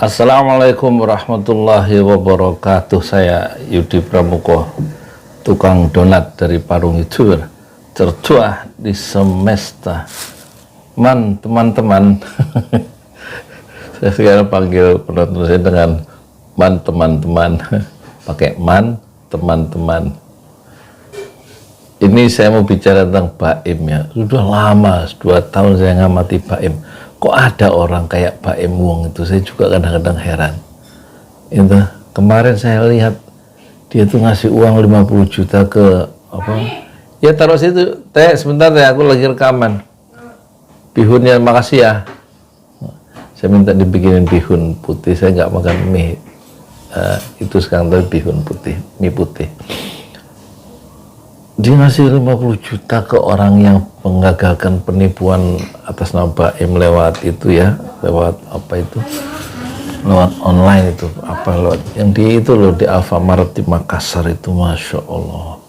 Assalamualaikum warahmatullahi wabarakatuh. Saya Yudi Pramuko, tukang donat dari Parung Hidur, tertua di semesta. Teman-teman, saya sekarang panggil penonton saya dengan teman-teman, pakai teman-teman. Ini saya mau bicara tentang Baim ya. Sudah lama, 2 tahun saya ngamati Baim. Kok ada orang kayak Baim Wong itu, saya juga kadang-kadang heran. Itu kemarin saya lihat dia tuh ngasih uang 50 juta ke apa? Ya taruh situ, teh sebentar teh, aku lagi rekaman. Bihunnya makasih ya. Saya minta dibikinin bihun putih, saya nggak makan mie. Itu sekarang tadi bihun putih, mie putih. Dia ngasih 50 juta ke orang yang menggagalkan penipuan atas nama Baim lewat itu ya, lewat apa itu, lewat online itu, apa lewat yang di itu loh, di Alfamart di Makassar itu. Masya Allah,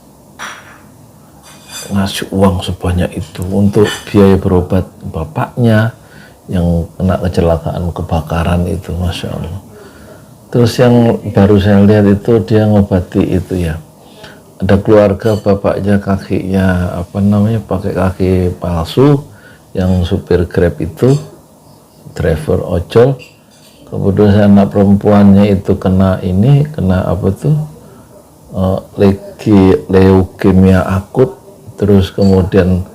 ngasih uang sebanyak itu untuk biaya berobat bapaknya yang kena kecelakaan kebakaran itu. Masya Allah. Terus yang baru saya lihat itu dia ngobati itu ya, ada keluarga bapaknya kakinya apa namanya, pakai kaki palsu, yang supir Grab itu, driver ojol. Kemudian anak perempuannya itu kena apa tuh, leukemia akut. Terus kemudian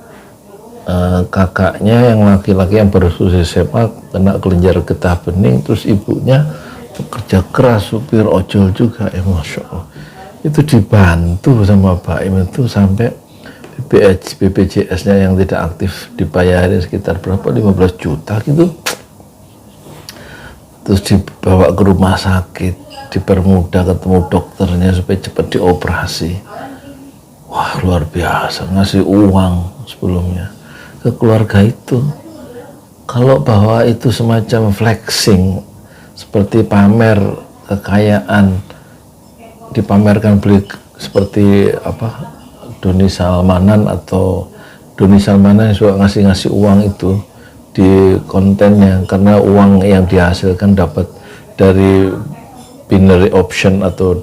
kakaknya yang laki-laki yang baru selesai SMA kena kelenjar getah bening. Terus ibunya bekerja keras, supir ojol juga ya. Masya Allah, itu dibantu sama Baim itu sampai BPJS-nya yang tidak aktif dibayarin sekitar berapa, 15 juta gitu. Terus dibawa ke rumah sakit, dipermudah ketemu dokternya supaya cepat dioperasi. Wah, luar biasa, ngasih uang sebelumnya ke keluarga itu. Kalau bahwa itu semacam flexing, seperti pamer kekayaan, dipamerkan beli seperti apa, Doni Salmanan atau Doni Salmanan yang suka ngasih uang itu di kontennya, karena uang yang dihasilkan dapat dari binary option atau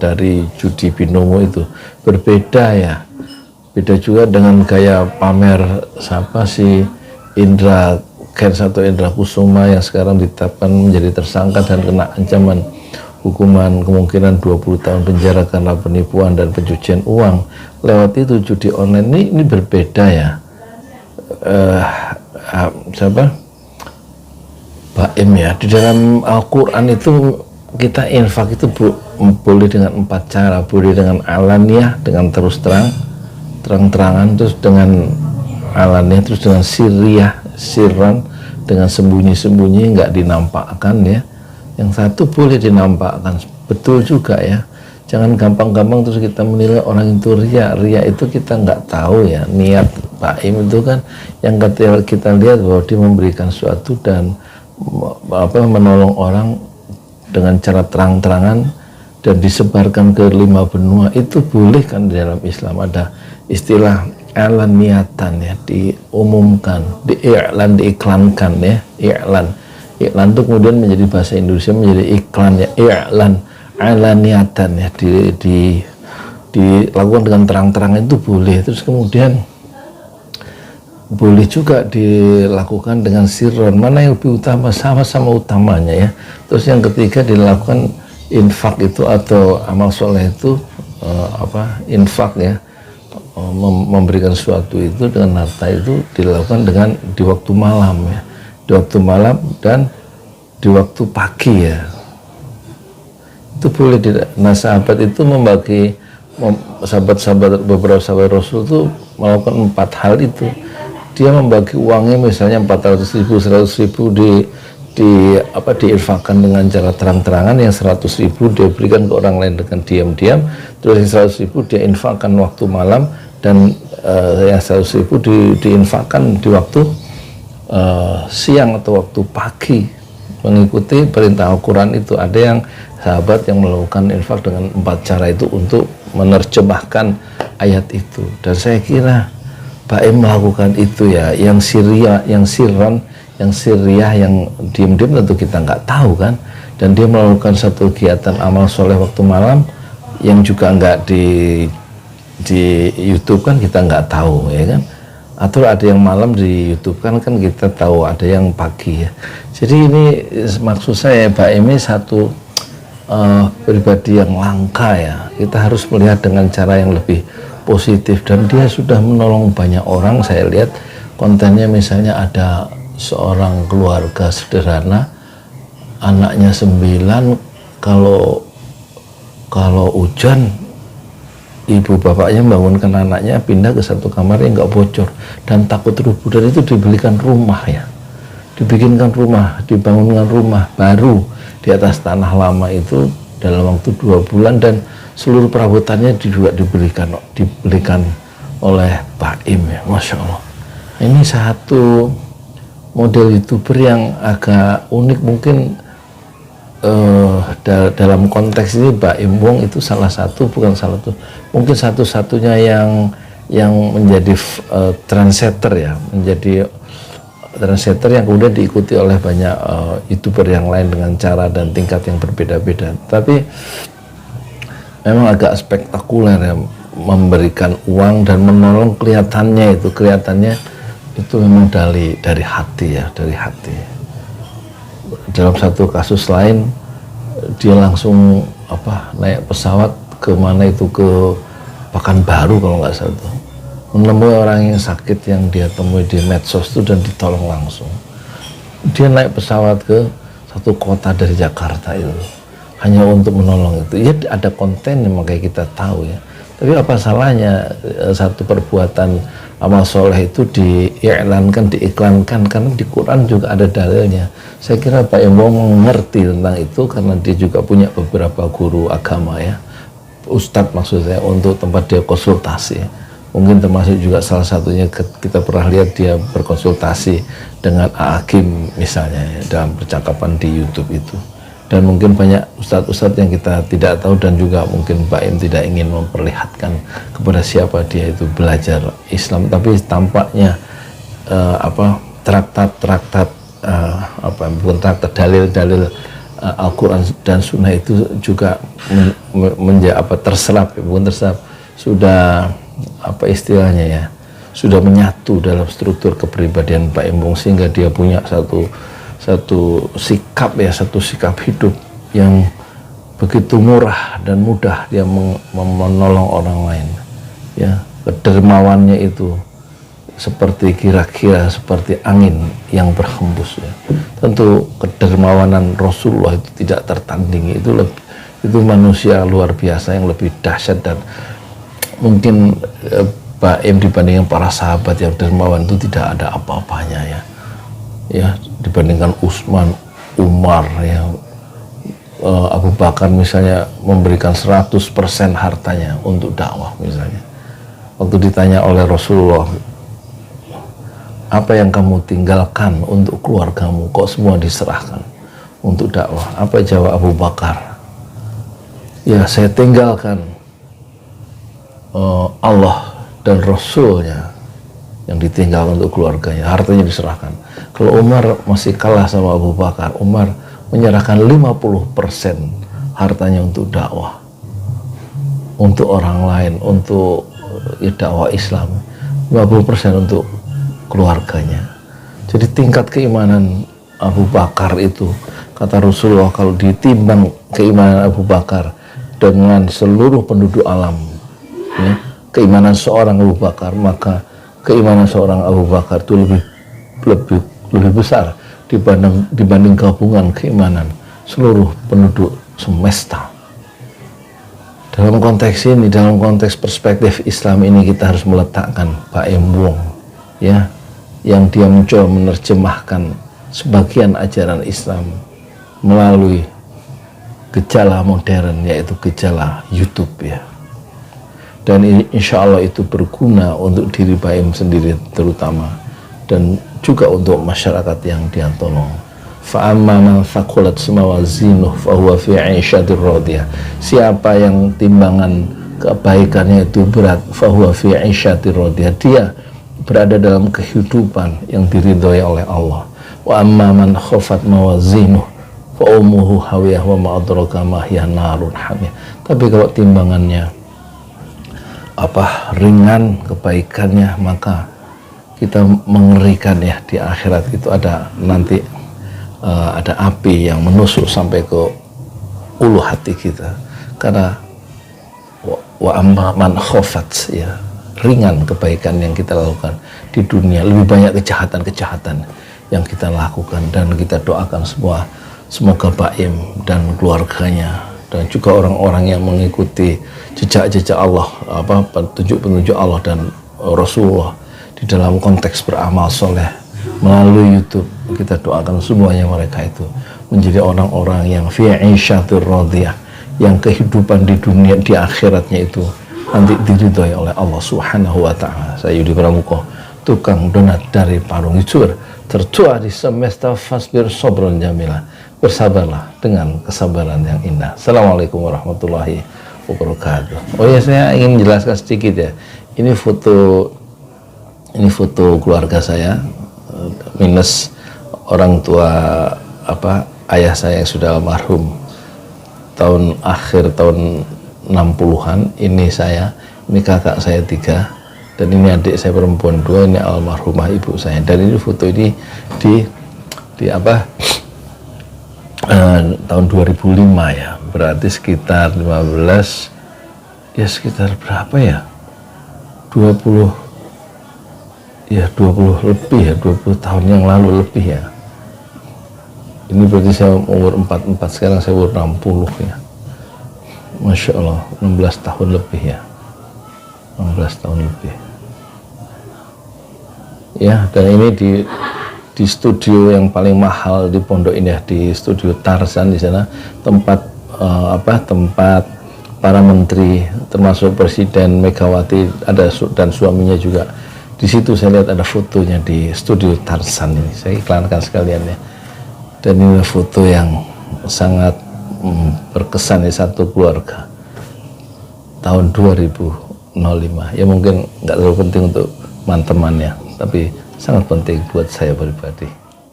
dari judi binomo itu berbeda ya. Beda juga dengan gaya pamer siapa si Indra Kents atau Indra Kusuma yang sekarang ditetapkan menjadi tersangka dan kena ancaman hukuman kemungkinan 20 tahun penjara karena penipuan dan pencucian uang lewat itu judi online. Ini berbeda ya. Siapa? Baim ya. Di dalam Al-Quran itu kita infak itu boleh dengan 4 cara. Boleh dengan alaniah, dengan terang-terangan, terus dengan alaniah, terus dengan sirran, dengan sembunyi-sembunyi, nggak dinampakkan ya. Yang satu boleh dinampakkan, betul juga ya. Jangan gampang-gampang terus kita menilai orang itu ria. Ria itu kita nggak tahu ya, niat Baim itu kan yang kita lihat bahwa dia memberikan sesuatu dan menolong orang dengan cara terang-terangan dan disebarkan ke 5 benua. Itu boleh kan di dalam Islam. Ada istilah alaniatan ya, diumumkan, diiklankan ya, Iklan itu kemudian menjadi bahasa Indonesia menjadi iklan ya, i'lan, alaniatan ya, dilakukan dengan terang-terangan itu boleh. Terus kemudian boleh juga dilakukan dengan sirron, mana yang lebih utama, sama-sama utamanya ya. Terus yang ketiga dilakukan infak itu atau amal soleh itu infak ya, memberikan sesuatu itu dengan harta itu dilakukan dengan di waktu malam ya, di waktu malam dan di waktu pagi ya, itu boleh. Nah, sahabat itu membagi, beberapa sahabat Rasul itu melakukan 4 hal itu. Dia membagi uangnya misalnya 400.000, 100.000 diinfakkan dengan cara terang-terangan, yang 100.000 dia berikan ke orang lain dengan diam-diam, terus yang 100.000 dia infakkan waktu malam, dan yang 100.000 diinfakkan di waktu siang atau waktu pagi, mengikuti perintah Al-Quran itu. Ada yang sahabat yang melakukan infak dengan 4 cara itu untuk menerjemahkan ayat itu, dan saya kira Baim melakukan itu ya. Yang sirriah, yang diam-diam tentu kita nggak tahu kan. dan dia melakukan satu kegiatan amal soleh waktu malam yang juga nggak di YouTube kan kita nggak tahu ya kan, atau ada yang malam di YouTube kan kita tahu, ada yang pagi ya. Jadi ini maksud saya Pak Emi satu pribadi yang langka ya, kita harus melihat dengan cara yang lebih positif, dan dia sudah menolong banyak orang. Saya lihat kontennya misalnya ada seorang keluarga sederhana, anaknya 9, kalau hujan ibu bapaknya bangunkan anaknya pindah ke satu kamar yang nggak bocor dan takut rubuh, dan itu dibelikan rumah ya, dibikinkan rumah, dibangunkan rumah baru di atas tanah lama itu dalam waktu 2 bulan, dan seluruh perabotannya juga dibelikan oleh Pak Im ya, Masya Allah. Ini satu model YouTuber yang agak unik mungkin. Dalam konteks ini Pak Im Wong itu salah satu, bukan salah satu, mungkin satu-satunya yang menjadi trendsetter ya, menjadi trendsetter yang kemudian diikuti oleh banyak YouTuber yang lain dengan cara dan tingkat yang berbeda-beda. Tapi memang agak spektakuler ya, memberikan uang dan menolong, kelihatannya itu memang dari hati ya, dari hati. Dalam satu kasus lain dia langsung naik pesawat ke mana itu, ke Pekanbaru kalau nggak salah tuh, menemui orang yang sakit yang dia temui di medsos itu dan ditolong langsung. Dia naik pesawat ke satu kota dari Jakarta itu hanya untuk menolong itu. Ya ada konten yang makanya kita tahu ya. Tapi apa salahnya satu perbuatan amal soleh itu diiklankan, karena di Quran juga ada dalilnya. Saya kira Pak Embong mengerti tentang itu karena dia juga punya beberapa guru agama ya, ustadz maksud saya, untuk tempat dia konsultasi. Mungkin termasuk juga salah satunya kita pernah lihat dia berkonsultasi dengan Hakim misalnya ya, dalam percakapan di YouTube itu. Dan mungkin banyak ustadz-ustadz yang kita tidak tahu, dan juga mungkin Pak Im tidak ingin memperlihatkan kepada siapa dia itu belajar Islam, tapi tampaknya traktat dalil-dalil Al-Quran dan Sunnah itu juga terserap, sudah istilahnya ya, sudah menyatu dalam struktur kepribadian Pak Embong, sehingga dia punya satu sikap hidup yang begitu murah dan mudah dia menolong orang lain ya. Kedermawannya itu kira-kira seperti angin yang berhembus ya. Tentu kedermawanan Rasulullah itu tidak tertandingi, itu manusia luar biasa yang lebih dahsyat, dan mungkin Pak Im dibandingkan para sahabat yang dermawan itu tidak ada apa-apanya ya, dibandingkan Utsman, Umar ya, Abu Bakar misalnya memberikan 100% hartanya untuk dakwah misalnya. Waktu ditanya oleh Rasulullah, apa yang kamu tinggalkan untuk keluargamu, kok semua diserahkan untuk dakwah? Apa jawab Abu Bakar? Ya, saya tinggalkan Allah dan Rasulnya yang ditinggal untuk keluarganya, hartanya diserahkan. Kalau Umar masih kalah sama Abu Bakar, Umar menyerahkan 50% hartanya untuk dakwah, untuk orang lain, untuk dakwah Islam, 50% untuk keluarganya. Jadi tingkat keimanan Abu Bakar itu, kata Rasulullah, kalau ditimbang keimanan Abu Bakar dengan seluruh penduduk alam ya, keimanan seorang Abu Bakar, maka keimanan seorang Abu Bakar itu lebih besar dibanding gabungan keimanan seluruh penduduk semesta. Dalam konteks ini, dalam konteks perspektif Islam ini, kita harus meletakkan Pak Im Wong ya, yang dia mencoba menerjemahkan sebagian ajaran Islam melalui gejala modern, yaitu gejala YouTube ya. Dan insya Allah itu berguna untuk diri Pak Im sendiri terutama, dan juga untuk masyarakat yang dia tolong. Fa'amma man thaqulat mawazinuhu fahuwa fi 'ishatir radiyah. Siapa yang timbangan kebaikannya itu berat, fahuwa fi 'ishatir radiyah, dia berada dalam kehidupan yang diridhoi oleh Allah. Wa amma man khafat mawazinuhu fa ummuhu hawiyah wa ma adraka ma hiya narun hamiyah. Tapi kalau timbangannya ringan kebaikannya, maka kita mengerikan ya, di akhirat itu ada nanti ada api yang menusuk sampai ke ulu hati kita. Karena wa amma man khafat, ya, ringan kebaikan yang kita lakukan di dunia, lebih banyak kejahatan-kejahatan yang kita lakukan. Dan kita doakan semua, semoga Baim dan keluarganya dan juga orang-orang yang mengikuti jejak-jejak Allah, petunjuk-petunjuk Allah dan Rasulullah di dalam konteks beramal soleh melalui YouTube, kita doakan semuanya mereka itu menjadi orang-orang yang fi 'isyatir radiyah, yang kehidupan di dunia, di akhiratnya itu nanti diridhoi oleh Allah Subhanahu wa taala. Saya Yudi Pramuko, tukang donat dari Parung Icur, tertua di semesta fasbir sobron jamila, bersabarlah dengan kesabaran yang indah. Assalamualaikum warahmatullahi wabarakatuh. Oh ya, saya ingin jelaskan sedikit ya, ini foto keluarga saya, minus orang tua ayah saya yang sudah almarhum akhir tahun 60-an. Ini saya, ini kakak saya 3, dan ini adik saya perempuan 2, ini almarhumah ibu saya. Dan ini foto ini di tahun 2005 ya, berarti sekitar 15, ya sekitar berapa ya, 20 lebih ya, 20 tahun yang lalu lebih ya. Ini berarti saya umur 44, sekarang saya umur 60 ya. Masya Allah, 16 tahun lebih ya, 16 tahun lebih ya. Dan ini di studio yang paling mahal di Pondok Indah, di studio Tarzan. Di sana tempat tempat para menteri, termasuk Presiden Megawati ada, dan suaminya juga. Di situ saya lihat ada fotonya di studio Tarzan ini, saya iklankan sekalian ya. Dan ini foto yang sangat berkesan di satu keluarga tahun 2005 ya. Mungkin nggak terlalu penting untuk teman-teman ya, tapi sangat penting buat saya pribadi.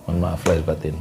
Mohon maaf lahir batin.